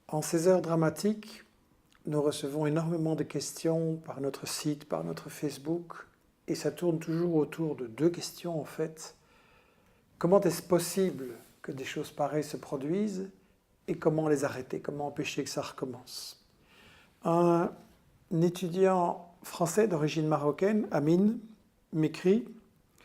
En ces heures dramatiques, nous recevons énormément de questions par notre site, par notre Facebook, et ça tourne toujours autour de deux questions en fait. Comment est-ce possible que des choses pareilles se produisent et comment les arrêter, comment empêcher que ça recommence? Un étudiant français d'origine marocaine, Amine, m'écrit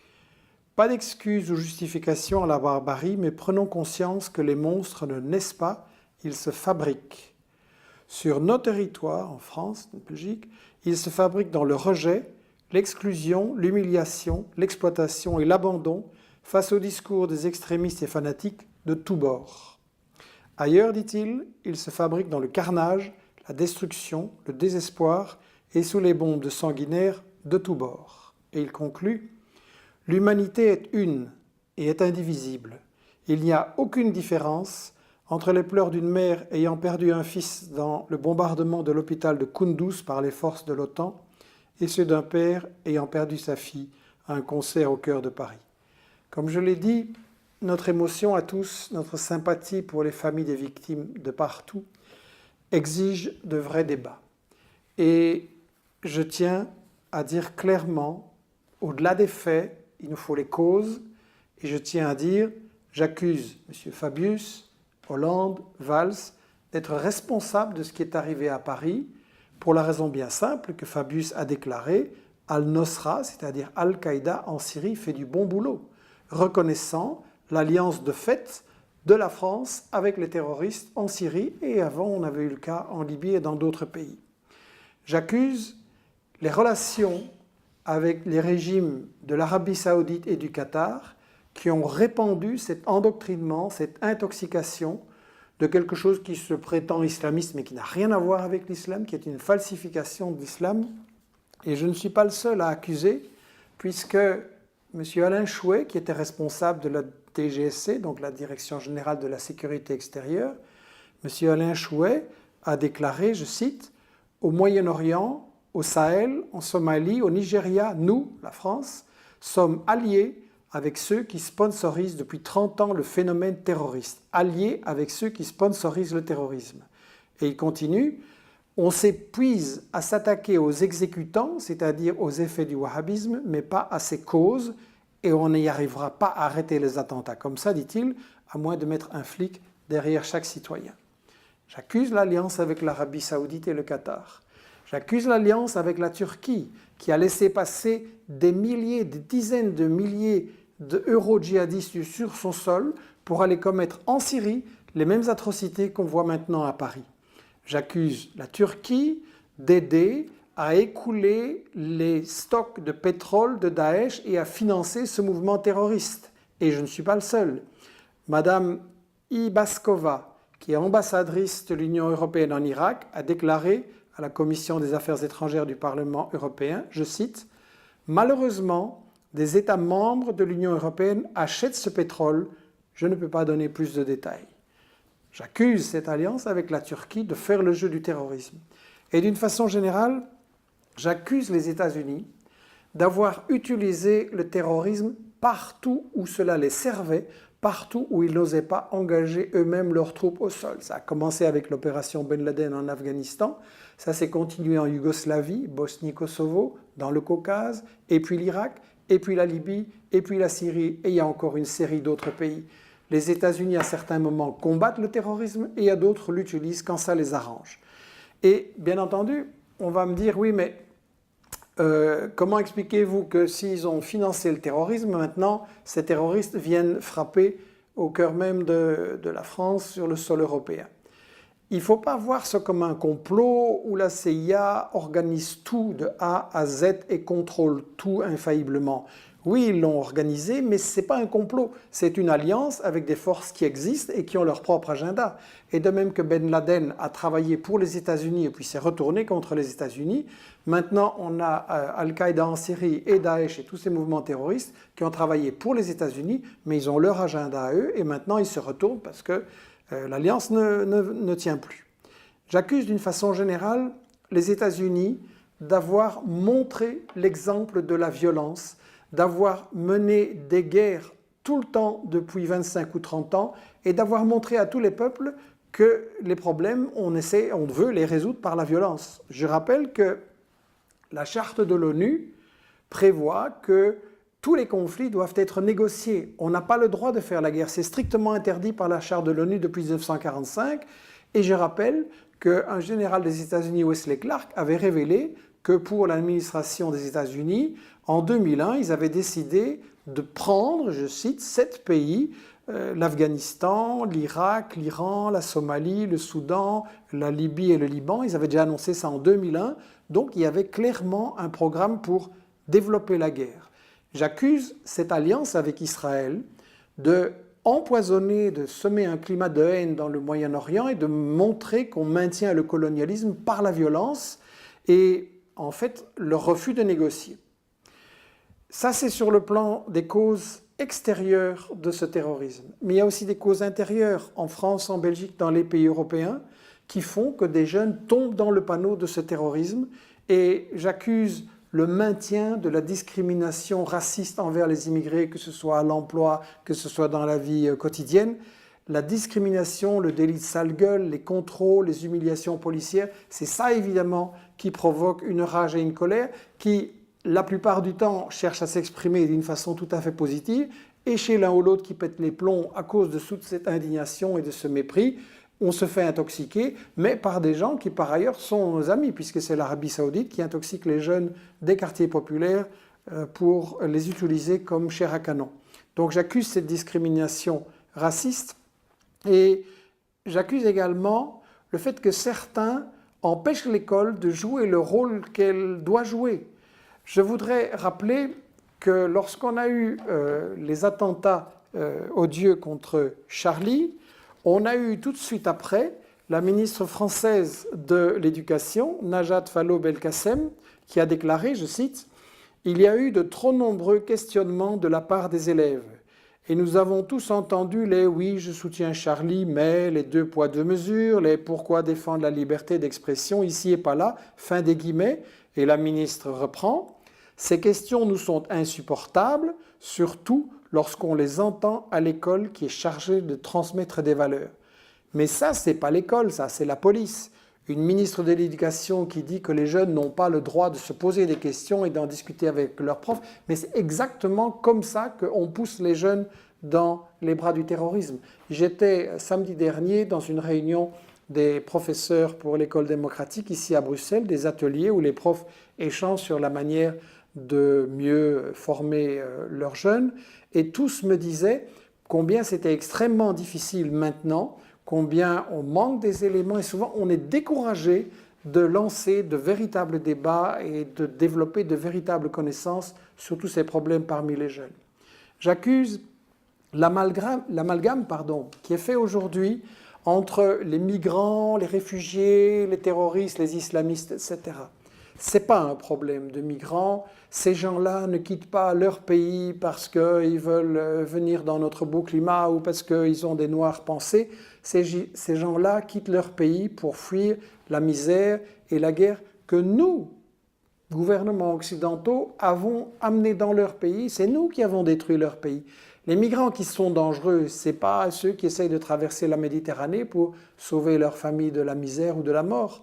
« Pas d'excuses ou justification à la barbarie, mais prenons conscience que les monstres ne naissent pas, ils se fabriquent. Sur nos territoires, en France, en Belgique, ils se fabriquent dans le rejet, l'exclusion, l'humiliation, l'exploitation et l'abandon face au discours des extrémistes et fanatiques de tous bords. Ailleurs, dit-il, ils se fabriquent dans le carnage, la destruction, le désespoir et sous les bombes de sanguinaires de tous bords. » Et il conclut « L'humanité est une et est indivisible. Il n'y a aucune différence entre les pleurs d'une mère ayant perdu un fils dans le bombardement de l'hôpital de Kunduz par les forces de l'OTAN et ceux d'un père ayant perdu sa fille à un concert au cœur de Paris. Comme je l'ai dit, notre émotion à tous, notre sympathie pour les familles des victimes de partout, exige de vrais débats. Et je tiens à dire clairement, au-delà des faits, il nous faut les causes, et je tiens à dire, j'accuse M. Fabius, Hollande, Valls, d'être responsables de ce qui est arrivé à Paris, pour la raison bien simple que Fabius a déclaré « Al-Nosra », c'est-à-dire Al-Qaïda en Syrie, fait du bon boulot, reconnaissant l'alliance de fait de la France avec les terroristes en Syrie, et avant on avait eu le cas en Libye et dans d'autres pays. J'accuse les relations avec les régimes de l'Arabie Saoudite et du Qatar qui ont répandu cet endoctrinement, cette intoxication de quelque chose qui se prétend islamiste mais qui n'a rien à voir avec l'islam, qui est une falsification de l'islam. Et je ne suis pas le seul à accuser, puisque M. Alain Chouet, qui était responsable de la DGSC, donc la Direction Générale de la Sécurité Extérieure, M. Alain Chouet a déclaré, je cite, « Au Moyen-Orient, au Sahel, en Somalie, au Nigeria, nous, la France, sommes alliés avec ceux qui sponsorisent depuis 30 ans le phénomène terroriste, alliés avec ceux qui sponsorisent le terrorisme. » Et il continue, « On s'épuise à s'attaquer aux exécutants, c'est-à-dire aux effets du wahhabisme, mais pas à ses causes, et on n'y arrivera pas à arrêter les attentats comme ça, dit-il, à moins de mettre un flic derrière chaque citoyen. » J'accuse l'alliance avec l'Arabie Saoudite et le Qatar. J'accuse l'alliance avec la Turquie, qui a laissé passer des milliers, des dizaines de milliers d'euros djihadistes sur son sol pour aller commettre en Syrie les mêmes atrocités qu'on voit maintenant à Paris. J'accuse la Turquie d'aider à écouler les stocks de pétrole de Daesh et à financer ce mouvement terroriste. Et je ne suis pas le seul. Madame Ibaskova, qui est ambassadrice de l'Union européenne en Irak, a déclaré à la Commission des Affaires étrangères du Parlement européen, je cite, « Malheureusement, des États membres de l'Union européenne achètent ce pétrole, je ne peux pas donner plus de détails. » J'accuse cette alliance avec la Turquie de faire le jeu du terrorisme. Et d'une façon générale, j'accuse les États-Unis d'avoir utilisé le terrorisme partout où cela les servait, partout où ils n'osaient pas engager eux-mêmes leurs troupes au sol. Ça a commencé avec l'opération Ben Laden en Afghanistan, ça s'est continué en Yougoslavie, Bosnie-Kosovo, dans le Caucase, et puis l'Irak, et puis la Libye, et puis la Syrie, et il y a encore une série d'autres pays. Les États-Unis, à certains moments, combattent le terrorisme, et à d'autres l'utilisent quand ça les arrange. Et bien entendu, on va me dire, oui, mais comment expliquez-vous que s'ils ont financé le terrorisme, maintenant, ces terroristes viennent frapper au cœur même de la France sur le sol européen? Il ne faut pas voir ça comme un complot où la CIA organise tout de A à Z et contrôle tout infailliblement. Oui, ils l'ont organisé, mais ce n'est pas un complot. C'est une alliance avec des forces qui existent et qui ont leur propre agenda. Et de même que Ben Laden a travaillé pour les États-Unis et puis s'est retourné contre les États-Unis, maintenant on a Al-Qaïda en Syrie et Daesh et tous ces mouvements terroristes qui ont travaillé pour les États-Unis, mais ils ont leur agenda à eux et maintenant ils se retournent parce que l'alliance ne tient plus. J'accuse d'une façon générale les États-Unis d'avoir montré l'exemple de la violence, d'avoir mené des guerres tout le temps depuis 25 ou 30 ans et d'avoir montré à tous les peuples que les problèmes, on veut les résoudre par la violence. Je rappelle que la charte de l'ONU prévoit que tous les conflits doivent être négociés. On n'a pas le droit de faire la guerre. C'est strictement interdit par la charte de l'ONU depuis 1945. Et je rappelle qu'un général des États-Unis, Wesley Clark, avait révélé que pour l'administration des États-Unis, en 2001, ils avaient décidé de prendre, je cite, 7 pays, l'Afghanistan, l'Irak, l'Iran, la Somalie, le Soudan, la Libye et le Liban. Ils avaient déjà annoncé ça en 2001. Donc il y avait clairement un programme pour développer la guerre. J'accuse cette alliance avec Israël de empoisonner, de semer un climat de haine dans le Moyen-Orient et de montrer qu'on maintient le colonialisme par la violence et en fait le refus de négocier. Ça, c'est sur le plan des causes extérieures de ce terrorisme. Mais il y a aussi des causes intérieures en France, en Belgique, dans les pays européens qui font que des jeunes tombent dans le panneau de ce terrorisme et j'accuse le maintien de la discrimination raciste envers les immigrés, que ce soit à l'emploi, que ce soit dans la vie quotidienne. La discrimination, le délit de sale gueule, les contrôles, les humiliations policières, c'est ça évidemment qui provoque une rage et une colère qui, la plupart du temps, cherchent à s'exprimer d'une façon tout à fait positive et chez l'un ou l'autre qui pète les plombs à cause de toute cette indignation et de ce mépris, on se fait intoxiquer, mais par des gens qui par ailleurs sont nos amis, puisque c'est l'Arabie Saoudite qui intoxique les jeunes des quartiers populaires pour les utiliser comme chair à canon. Donc j'accuse cette discrimination raciste et j'accuse également le fait que certains empêchent l'école de jouer le rôle qu'elle doit jouer. Je voudrais rappeler que lorsqu'on a eu les attentats odieux contre Charlie, on a eu tout de suite après la ministre française de l'Éducation, Najat Vallaud-Belkacem, qui a déclaré, je cite, « Il y a eu de trop nombreux questionnements de la part des élèves. Et nous avons tous entendu les « oui, je soutiens Charlie, mais les 2 poids 2 mesures, les « pourquoi défendre la liberté d'expression ici et pas là », fin des guillemets. » Et la ministre reprend, « Ces questions nous sont insupportables, surtout lorsqu'on les entend à l'école qui est chargée de transmettre des valeurs. » Mais ça, c'est pas l'école, ça, c'est la police. Une ministre de l'Éducation qui dit que les jeunes n'ont pas le droit de se poser des questions et d'en discuter avec leurs profs, mais c'est exactement comme ça qu'on pousse les jeunes dans les bras du terrorisme. J'étais samedi dernier dans une réunion des professeurs pour l'école démocratique ici à Bruxelles, des ateliers où les profs échangent sur la manière de mieux former leurs jeunes. Et tous me disaient combien c'était extrêmement difficile maintenant, combien on manque des éléments et souvent on est découragé de lancer de véritables débats et de développer de véritables connaissances sur tous ces problèmes parmi les jeunes. J'accuse l'amalgame qui est fait aujourd'hui entre les migrants, les réfugiés, les terroristes, les islamistes, etc. Ce n'est pas un problème de migrants. Ces gens-là ne quittent pas leur pays parce qu'ils veulent venir dans notre beau climat ou parce qu'ils ont des noires pensées. Ces gens-là quittent leur pays pour fuir la misère et la guerre que nous, gouvernements occidentaux, avons amenés dans leur pays. C'est nous qui avons détruit leur pays. Les migrants qui sont dangereux, ce n'est pas ceux qui essayent de traverser la Méditerranée pour sauver leur famille de la misère ou de la mort.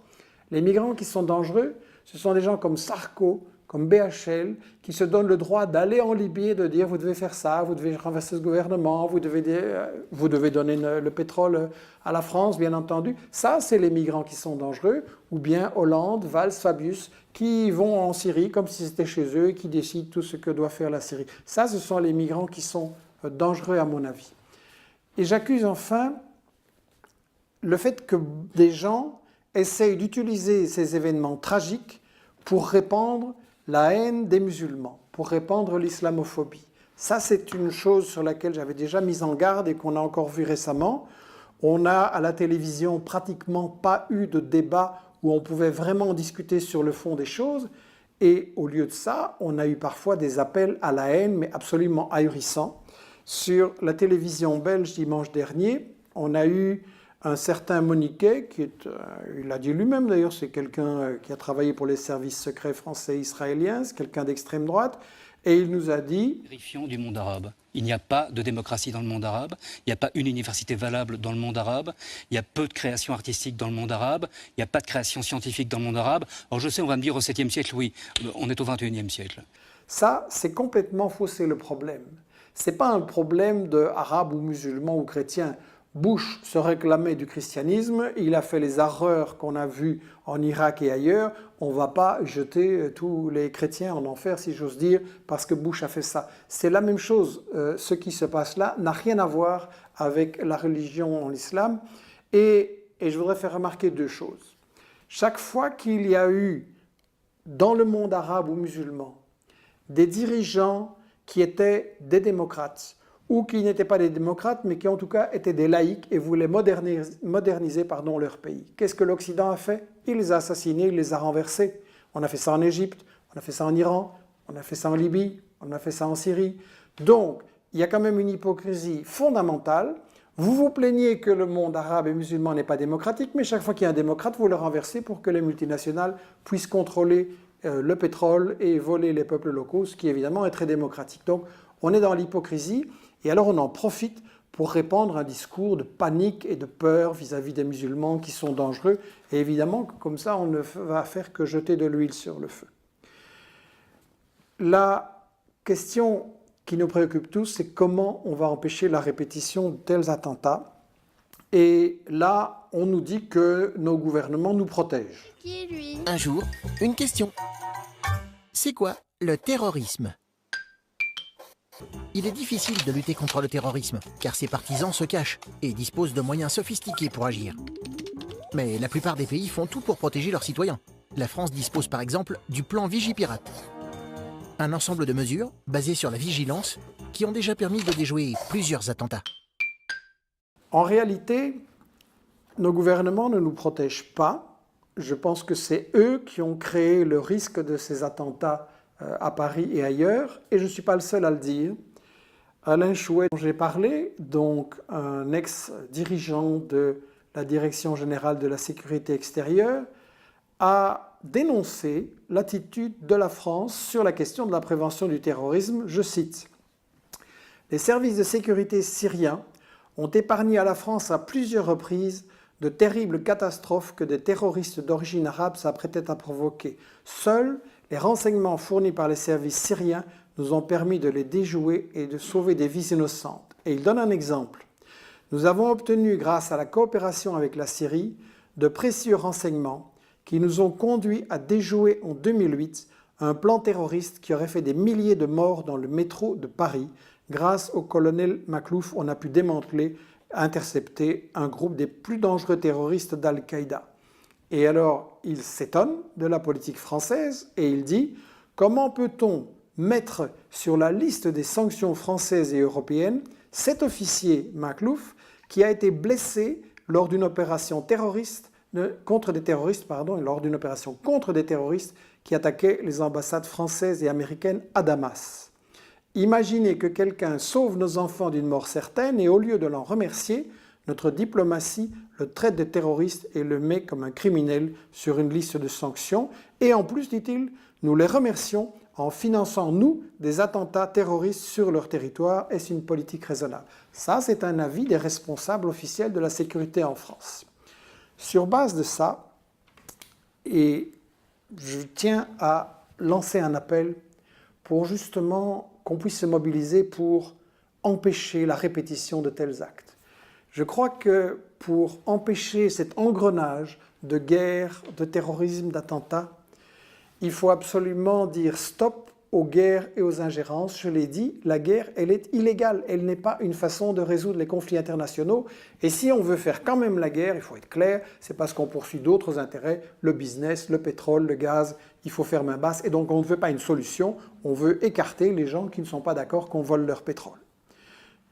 Les migrants qui sont dangereux, ce sont des gens comme Sarko, comme BHL, qui se donnent le droit d'aller en Libye et de dire vous devez faire ça, vous devez renverser ce gouvernement, vous devez donner le pétrole à la France, bien entendu. Ça, c'est les migrants qui sont dangereux, ou bien Hollande, Valls, Fabius, qui vont en Syrie comme si c'était chez eux et qui décident tout ce que doit faire la Syrie. Ça, ce sont les migrants qui sont dangereux à mon avis. Et j'accuse enfin le fait que des gens essayent d'utiliser ces événements tragiques pour répandre la haine des musulmans, pour répandre l'islamophobie. Ça, c'est une chose sur laquelle j'avais déjà mis en garde et qu'on a encore vu récemment. On a à la télévision pratiquement pas eu de débat où on pouvait vraiment discuter sur le fond des choses. Et au lieu de ça, on a eu parfois des appels à la haine, mais absolument ahurissants. Sur la télévision belge dimanche dernier, on a eu un certain Moniquet, il l'a dit lui-même d'ailleurs, c'est quelqu'un qui a travaillé pour les services secrets français et israéliens, c'est quelqu'un d'extrême droite, Et il nous a dit... Vérifiant du monde arabe. Il n'y a pas de démocratie dans le monde arabe, il n'y a pas une université valable dans le monde arabe, il y a peu de création artistique dans le monde arabe, il n'y a pas de création scientifique dans le monde arabe. Alors je sais, on va me dire au 7e siècle, oui, on est au 21e siècle. Ça, c'est complètement faussé le problème. Ce n'est pas un problème d'arabe ou musulman ou chrétien. Bush se réclamait du christianisme, il a fait les erreurs qu'on a vues en Irak et ailleurs. On ne va pas jeter tous les chrétiens en enfer, si j'ose dire, parce que Bush a fait ça. C'est la même chose. Ce qui se passe là n'a rien à voir avec la religion en islam. Et je voudrais faire remarquer deux choses. Chaque fois qu'il y a eu, dans le monde arabe ou musulman, des dirigeants qui étaient des démocrates, ou qui n'étaient pas des démocrates, mais qui en tout cas étaient des laïcs et voulaient moderniser leur pays. Qu'est-ce que l'Occident a fait? Il les a assassinés, il les a renversés. On a fait ça en Égypte, on a fait ça en Iran, on a fait ça en Libye, on a fait ça en Syrie. Donc, il y a quand même une hypocrisie fondamentale. Vous vous plaignez que le monde arabe et musulman n'est pas démocratique, mais chaque fois qu'il y a un démocrate, vous le renversez pour que les multinationales puissent contrôler le pétrole et voler les peuples locaux, ce qui évidemment est très démocratique. Donc, on est dans l'hypocrisie. Et alors on en profite pour répandre un discours de panique et de peur vis-à-vis des musulmans qui sont dangereux. Et évidemment, comme ça, on ne va faire que jeter de l'huile sur le feu. La question qui nous préoccupe tous, c'est comment on va empêcher la répétition de tels attentats. Et là, on nous dit que nos gouvernements nous protègent. Qui est lui? Un jour, une question. C'est quoi le terrorisme ? Il est difficile de lutter contre le terrorisme, car ses partisans se cachent et disposent de moyens sophistiqués pour agir. Mais la plupart des pays font tout pour protéger leurs citoyens. La France dispose par exemple du plan Vigipirate. Un ensemble de mesures basées sur la vigilance qui ont déjà permis de déjouer plusieurs attentats. En réalité, nos gouvernements ne nous protègent pas. Je pense que c'est eux qui ont créé le risque de ces attentats à Paris et ailleurs, et je ne suis pas le seul à le dire. Alain Chouet, dont j'ai parlé, donc un ex-dirigeant de la Direction générale de la sécurité extérieure, a dénoncé l'attitude de la France sur la question de la prévention du terrorisme. Je cite : « Les services de sécurité syriens ont épargné à la France à plusieurs reprises de terribles catastrophes que des terroristes d'origine arabe s'apprêtaient à provoquer. Seuls les renseignements fournis par les services syriens nous ont permis de les déjouer et de sauver des vies innocentes. » Et il donne un exemple. « Nous avons obtenu, grâce à la coopération avec la Syrie, de précieux renseignements qui nous ont conduits à déjouer en 2008 un plan terroriste qui aurait fait des milliers de morts dans le métro de Paris. Grâce au colonel Maklouf, on a pu démanteler, intercepter un groupe des plus dangereux terroristes d'Al-Qaïda. » Et alors, il s'étonne de la politique française et il dit « Comment peut-on mettre sur la liste des sanctions françaises et européennes cet officier Maklouf qui a été blessé lors d'une opération contre des terroristes qui attaquaient les ambassades françaises et américaines à Damas. Imaginez que quelqu'un sauve nos enfants d'une mort certaine et au lieu de l'en remercier, notre diplomatie le traite de terroriste et le met comme un criminel sur une liste de sanctions. Et en plus, dit-il, nous les remercions en finançant, nous, des attentats terroristes sur leur territoire. Est-ce une politique raisonnable ? Ça, c'est un avis des responsables officiels de la sécurité en France. Sur base de ça, et je tiens à lancer un appel pour justement qu'on puisse se mobiliser pour empêcher la répétition de tels actes. Je crois que pour empêcher cet engrenage de guerre, de terrorisme, d'attentats, il faut absolument dire stop aux guerres et aux ingérences. Je l'ai dit, la guerre, elle est illégale. Elle n'est pas une façon de résoudre les conflits internationaux. Et si on veut faire quand même la guerre, il faut être clair, c'est parce qu'on poursuit d'autres intérêts, le business, le pétrole, le gaz, il faut faire main basse. Et donc on ne veut pas une solution, on veut écarter les gens qui ne sont pas d'accord qu'on vole leur pétrole.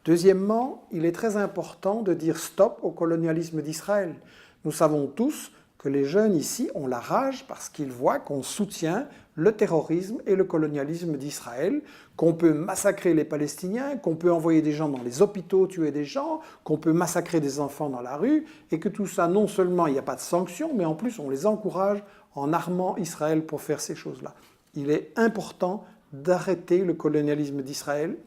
Deuxièmement, il est très important de dire stop au colonialisme d'Israël. Nous savons tous que les jeunes ici ont la rage parce qu'ils voient qu'on soutient le terrorisme et le colonialisme d'Israël, qu'on peut massacrer les Palestiniens, qu'on peut envoyer des gens dans les hôpitaux, tuer des gens, qu'on peut massacrer des enfants dans la rue, et que tout ça, non seulement il n'y a pas de sanctions, mais en plus on les encourage en armant Israël pour faire ces choses-là. Il est important d'arrêter le colonialisme d'Israël.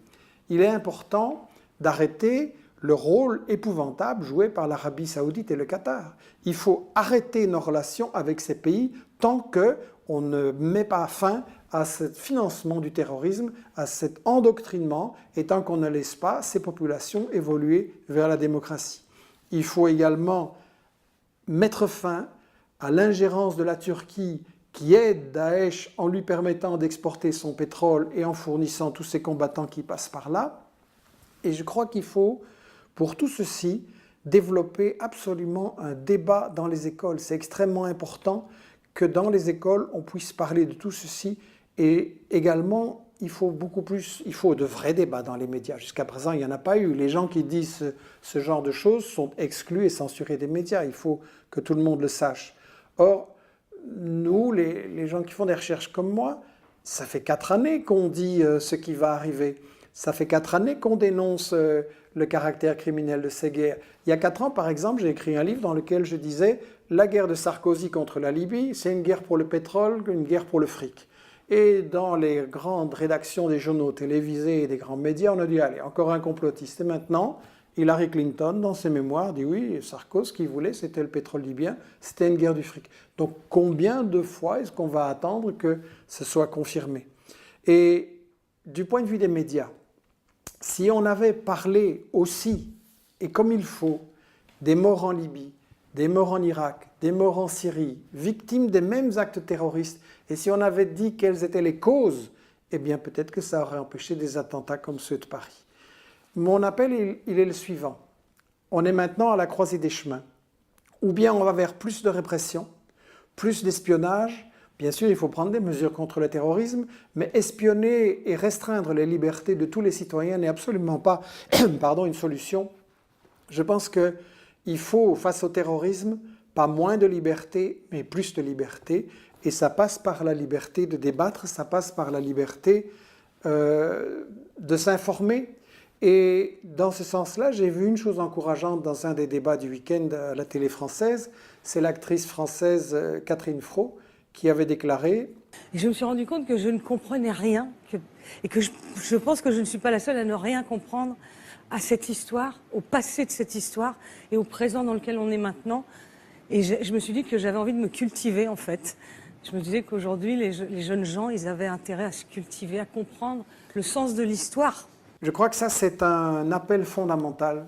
Il est important d'arrêter le rôle épouvantable joué par l'Arabie saoudite et le Qatar. Il faut arrêter nos relations avec ces pays tant qu'on ne met pas fin à ce financement du terrorisme, à cet endoctrinement, et tant qu'on ne laisse pas ces populations évoluer vers la démocratie. Il faut également mettre fin à l'ingérence de la Turquie qui aide Daesh en lui permettant d'exporter son pétrole et en fournissant tous ses combattants qui passent par là. Et je crois qu'il faut, pour tout ceci, développer absolument un débat dans les écoles. C'est extrêmement important que dans les écoles, on puisse parler de tout ceci. Et également, il faut de vrais débats dans les médias. Jusqu'à présent, il n'y en a pas eu. Les gens qui disent ce genre de choses sont exclus et censurés des médias. Il faut que tout le monde le sache. Or, nous, les gens qui font des recherches comme moi, ça fait 4 années qu'on dit ce qui va arriver. Ça fait 4 années qu'on dénonce le caractère criminel de ces guerres. Il y a 4 ans, par exemple, j'ai écrit un livre dans lequel je disais « La guerre de Sarkozy contre la Libye, c'est une guerre pour le pétrole, une guerre pour le fric ». Et dans les grandes rédactions des journaux télévisés et des grands médias, on a dit « Allez, encore un complotiste ». Et maintenant, Hillary Clinton, dans ses mémoires, dit « Oui, Sarkozy, ce qu'il voulait, c'était le pétrole libyen, c'était une guerre du fric ». Donc, combien de fois est-ce qu'on va attendre que ce soit confirmé? Et du point de vue des médias, si on avait parlé aussi, et comme il faut, des morts en Libye, des morts en Irak, des morts en Syrie, victimes des mêmes actes terroristes, et si on avait dit quelles étaient les causes, eh bien peut-être que ça aurait empêché des attentats comme ceux de Paris. Mon appel, il est le suivant. On est maintenant à la croisée des chemins. Ou bien on va vers plus de répression, plus d'espionnage. Bien sûr, il faut prendre des mesures contre le terrorisme, mais espionner et restreindre les libertés de tous les citoyens n'est absolument pas une solution. Je pense qu'il faut, face au terrorisme, pas moins de liberté, mais plus de liberté. Et ça passe par la liberté de débattre, ça passe par la liberté de s'informer. Et dans ce sens-là, j'ai vu une chose encourageante dans un des débats du week-end à la télé française. C'est l'actrice française Catherine Fro qui avait déclaré... Et je me suis rendu compte que je ne comprenais rien et que je pense que je ne suis pas la seule à ne rien comprendre à cette histoire, au passé de cette histoire et au présent dans lequel on est maintenant. Et je me suis dit que j'avais envie de me cultiver en fait. Je me disais qu'aujourd'hui, les jeunes gens, ils avaient intérêt à se cultiver, à comprendre le sens de l'histoire. Je crois que ça, c'est un appel fondamental.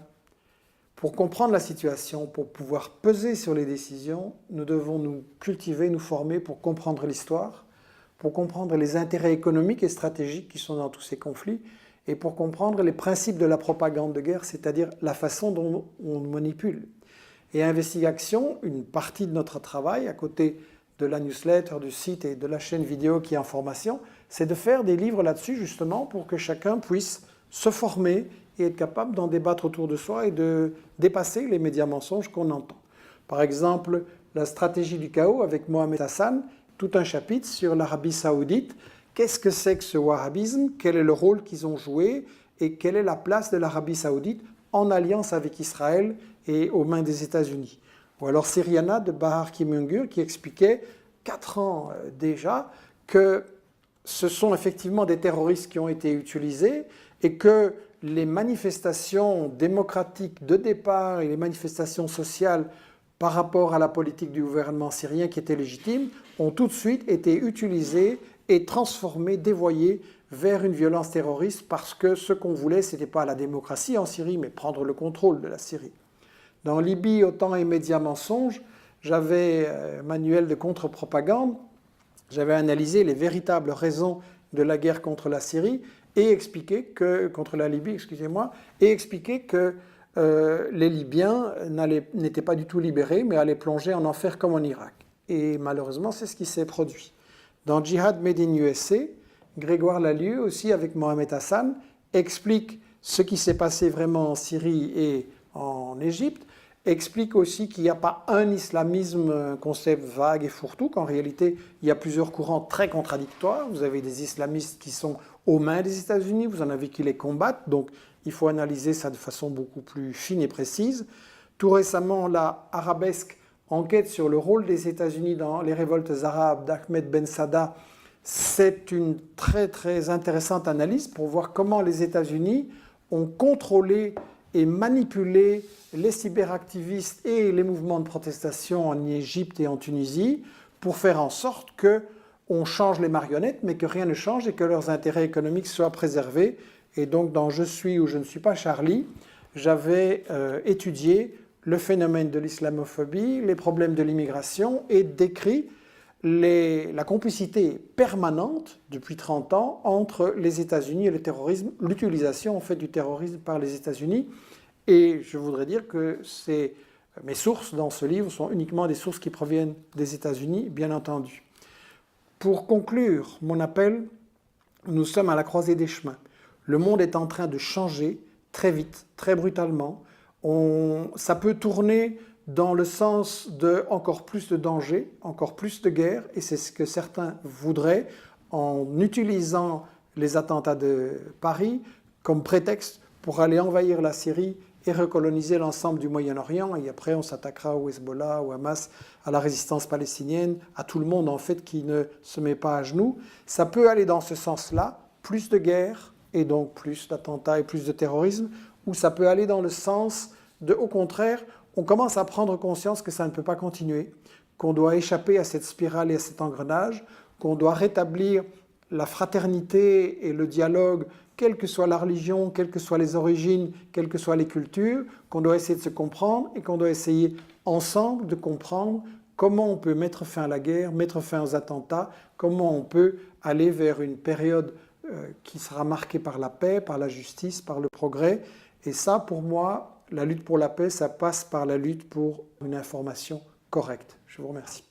Pour comprendre la situation, pour pouvoir peser sur les décisions, nous devons nous cultiver, nous former pour comprendre l'histoire, pour comprendre les intérêts économiques et stratégiques qui sont dans tous ces conflits, et pour comprendre les principes de la propagande de guerre, c'est-à-dire la façon dont on manipule. Et à Investigation, une partie de notre travail, à côté de la newsletter, du site et de la chaîne vidéo qui est en formation, c'est de faire des livres là-dessus justement pour que chacun puisse se former et être capable d'en débattre autour de soi et de dépasser les médias mensonges qu'on entend. Par exemple, la stratégie du chaos avec Mohamed Hassan, tout un chapitre sur l'Arabie saoudite. Qu'est-ce que c'est que ce wahhabisme? Quel est le rôle qu'ils ont joué? Et quelle est la place de l'Arabie saoudite en alliance avec Israël et aux mains des États-Unis? Ou alors Syriana de Bahar Kimungur qui expliquait 4 ans déjà que ce sont effectivement des terroristes qui ont été utilisés et que les manifestations démocratiques de départ et les manifestations sociales par rapport à la politique du gouvernement syrien qui était légitime ont tout de suite été utilisées et transformées, dévoyées vers une violence terroriste parce que ce qu'on voulait, ce n'était pas la démocratie en Syrie, mais prendre le contrôle de la Syrie. Dans Libye, OTAN et médias mensonges, j'avais un manuel de contre-propagande, j'avais analysé les véritables raisons de la guerre contre la Syrie et expliqué que, contre la Libye, excusez-moi, et expliqué que les Libyens n'étaient pas du tout libérés, mais allaient plonger en enfer comme en Irak. Et malheureusement, c'est ce qui s'est produit. Dans Jihad Made in USA, Grégoire Lalieu, aussi avec Mohamed Hassan, explique ce qui s'est passé vraiment en Syrie et en Égypte, explique aussi qu'il n'y a pas un islamisme, un concept vague et fourre-tout, qu'en réalité, il y a plusieurs courants très contradictoires. Vous avez des islamistes qui sont aux mains des États-Unis, vous en avez qui les combattent, donc il faut analyser ça de façon beaucoup plus fine et précise. Tout récemment, la Arabesque enquête sur le rôle des États-Unis dans les révoltes arabes d'Ahmed Ben Sada C'est une très très intéressante analyse pour voir comment les États-Unis ont contrôlé et manipulé les cyberactivistes et les mouvements de protestation en Égypte et en Tunisie pour faire en sorte qu'on change les marionnettes, mais que rien ne change et que leurs intérêts économiques soient préservés. Et donc dans « Je suis ou je ne suis pas Charlie », j'avais étudié le phénomène de l'islamophobie, les problèmes de l'immigration et décrit la complicité permanente depuis 30 ans entre les États-Unis et le terrorisme, l'utilisation en fait du terrorisme par les États-Unis. Et je voudrais dire que mes sources dans ce livre sont uniquement des sources qui proviennent des États-Unis, bien entendu. Pour conclure mon appel, nous sommes à la croisée des chemins. Le monde est en train de changer très vite, très brutalement. Ça peut tourner dans le sens de encore plus de danger, encore plus de guerre, et c'est ce que certains voudraient en utilisant les attentats de Paris comme prétexte pour aller envahir la Syrie et recoloniser l'ensemble du Moyen-Orient. Et après, on s'attaquera au Hezbollah, au Hamas, à la résistance palestinienne, à tout le monde en fait qui ne se met pas à genoux. Ça peut aller dans ce sens-là, plus de guerre et donc plus d'attentats et plus de terrorisme, ou ça peut aller dans le sens de, au contraire, on commence à prendre conscience que ça ne peut pas continuer, qu'on doit échapper à cette spirale et à cet engrenage, qu'on doit rétablir la fraternité et le dialogue, quelle que soit la religion, quelles que soient les origines, quelles que soient les cultures, qu'on doit essayer de se comprendre et qu'on doit essayer ensemble de comprendre comment on peut mettre fin à la guerre, mettre fin aux attentats, comment on peut aller vers une période qui sera marquée par la paix, par la justice, par le progrès. Et ça, pour moi, la lutte pour la paix, ça passe par la lutte pour une information correcte. Je vous remercie.